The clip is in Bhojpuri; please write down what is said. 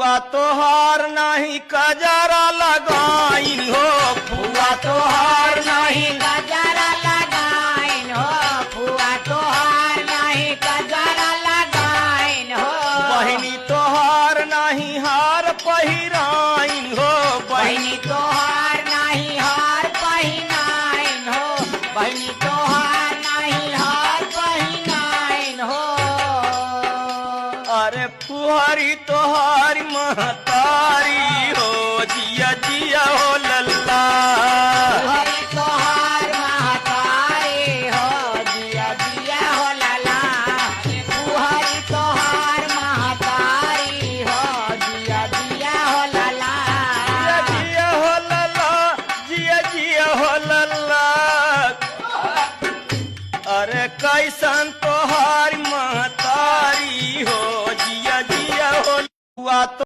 फुआ तोहार नाही कजरा लगाइन हो, फुआ तोहार नहीं गजरा लगाइन हो, फुआ तोहार नहीं गजरा लगाइन हो। बहिनी तोहार नहीं हार पहिराइन हो, बहिनी तोहार नहीं हार पहिनाइन हो, बहिनी तोहार नहीं हार पहिनाइन हो। अरे फुहरी तोहारी महता